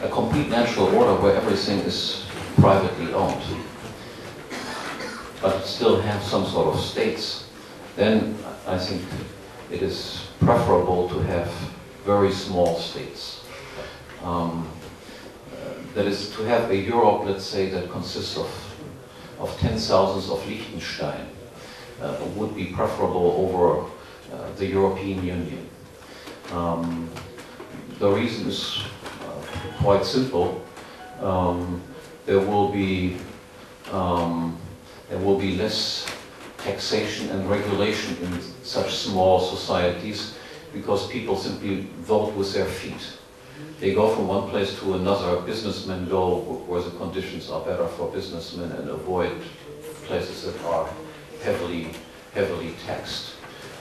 a complete natural order where everything is privately owned, but still have some sort of states, then I think it is preferable to have very small states. That is, to have a Europe, let's say, that consists of 10,000s of Liechtenstein would be preferable over the European Union. The reason is quite simple. There will be less taxation and regulation in such small societies because people simply vote with their feet. They go from one place to another. Businessmen go where the conditions are better for businessmen and avoid places that are heavily taxed.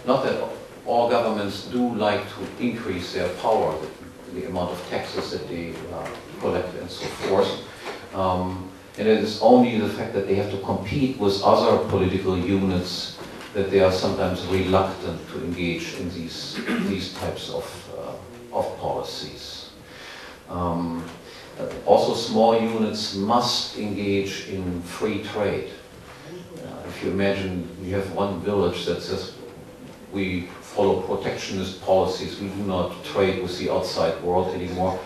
Not that all governments do like to increase their power, the amount of taxes that they collect and so forth. And it is only the fact that they have to compete with other political units that they are sometimes reluctant to engage in these types of policies. Also, small units must engage in free trade. If you imagine you have one village that says we follow protectionist policies, we do not trade with the outside world anymore,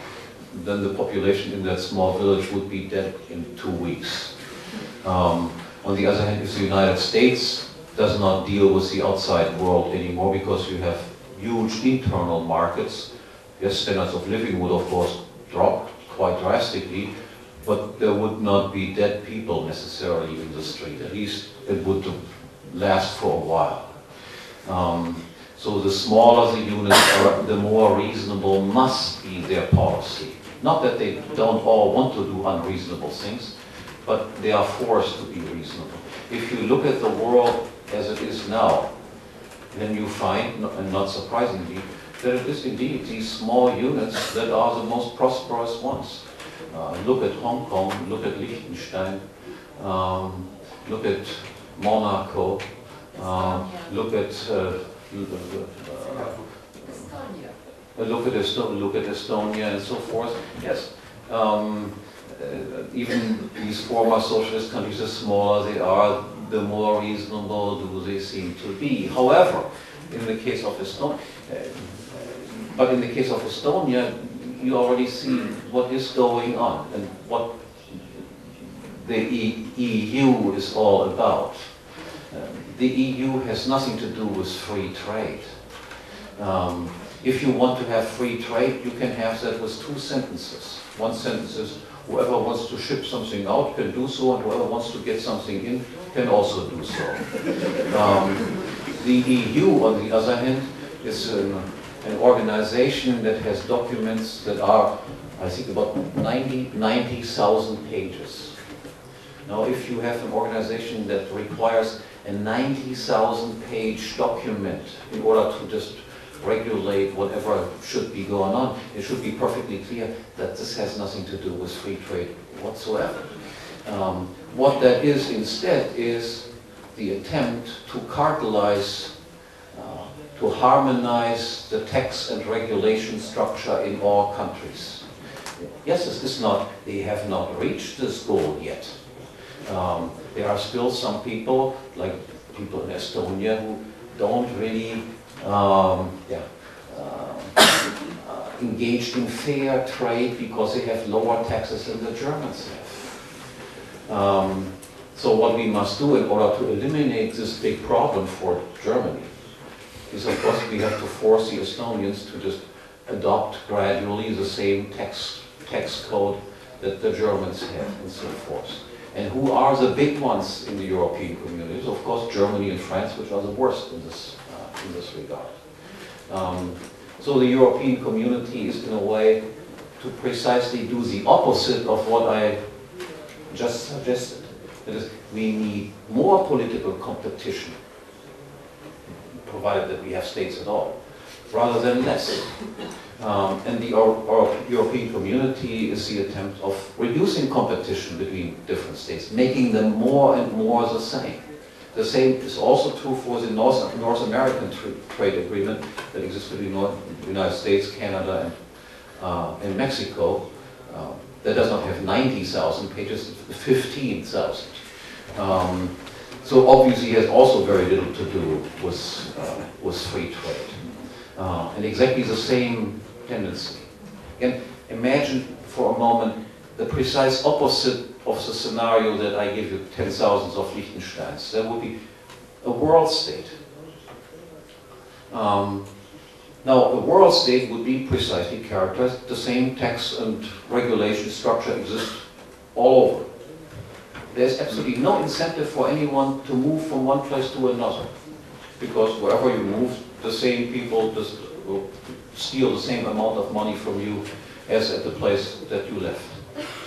then the population in that small village would be dead in 2 weeks. On the other hand, if the United States does not deal with the outside world anymore because you have huge internal markets, yes, standards of living would of course drop quite drastically, but there would not be dead people necessarily in the street. At least it would last for a while. So the smaller the units are, the more reasonable must be their policy. Not that they don't all want to do unreasonable things, but they are forced to be reasonable. If you look at the world as it is now, then you find, and not surprisingly, that it is indeed these small units that are the most prosperous ones. Look at Hong Kong, look at Liechtenstein, look at Monaco, look at look at Estonia and so forth. Yes, even these former socialist countries, the smaller they are, the more reasonable do they seem to be. However, in the case of Estonia, you already see what is going on and what the EU is all about. The EU has nothing to do with free trade. If you want to have free trade, you can have that with 2 sentences. One sentence is, whoever wants to ship something out can do so, and whoever wants to get something in can also do so. The EU, on the other hand, is an organization that has documents that are, I think, about 90,000 pages. Now, if you have an organization that requires a 90,000 page document in order to just regulate whatever should be going on, it should be perfectly clear that this has nothing to do with free trade whatsoever. What that is instead is the attempt to cartelize, to harmonize the tax and regulation structure in all countries. Yes, this is not, they have not reached this goal yet. There are still some people, like people in Estonia, who don't really engage in fair trade because they have lower taxes than the Germans have. So what we must do in order to eliminate this big problem for Germany is, of course, we have to force the Estonians to just adopt gradually the same tax code that the Germans have and so forth. And who are the big ones in the European communities? Of course, Germany and France, which are the worst in this regard. So the European community is, in a way, to precisely do the opposite of what I just suggested. That is, we need more political competition, provided that we have states at all, rather than less. And the European community is the attempt of reducing competition between different states, making them more and more the same. The same is also true for the North American trade agreement that exists between the United States, Canada, and Mexico. that does not have 90,000 pages, 15,000. So obviously it has also very little to do with free trade. And exactly the same tendency. And imagine for a moment the precise opposite of the scenario that I give you 10,000 of Liechtensteins. That would be a world state. Now, a world state would be precisely characterized. The same tax and regulation structure exists all over. There's absolutely no incentive for anyone to move from one place to another, because wherever you move, the same people just will steal the same amount of money from you as at the place that you left.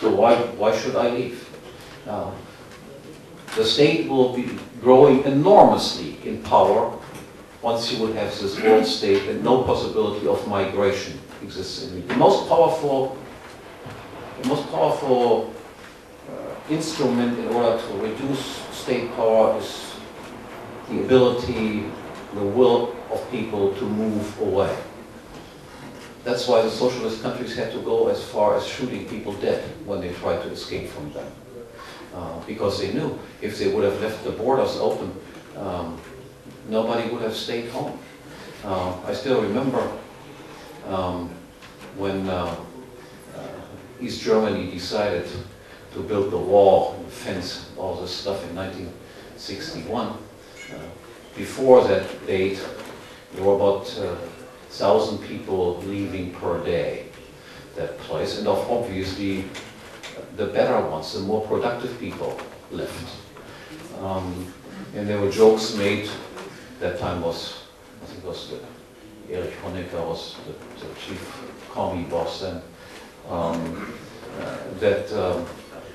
So why should I leave? The state will be growing enormously in power once you would have this world state and no possibility of migration exists in it. The most powerful instrument in order to reduce state power is the ability, the will of people to move away. That's why the socialist countries had to go as far as shooting people dead when they tried to escape from them. Because they knew if they would have left the borders open, nobody would have stayed home. I still remember when East Germany decided to build the wall, and fence, all this stuff in 1961. Before that date, there were about 1,000 people leaving per day that place, and obviously the better ones, the more productive people left. And there were jokes made. That time was, I think it was Erich Honecker was the chief commie boss then, that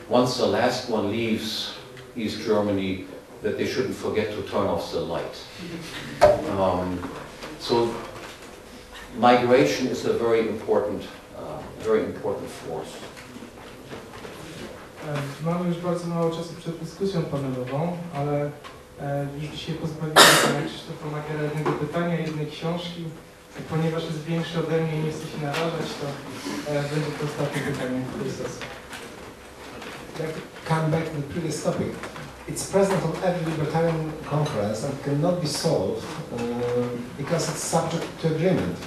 once the last one leaves East Germany, that they shouldn't forget to turn off the light. So migration is a very important force. Mamy już bardzo mało czasu przed dyskusją panelową, ale już dzisiaj pozbawiłem pana Krzysztofa Magiera jednego pytania, jednej książki. Ponieważ jest większy ode mnie i nie chcę się narażać, to będzie to ostatnie pytanie. I'd like to come back to the previous topic. It's present on every libertarian conference and cannot be solved because it's subject to agreement.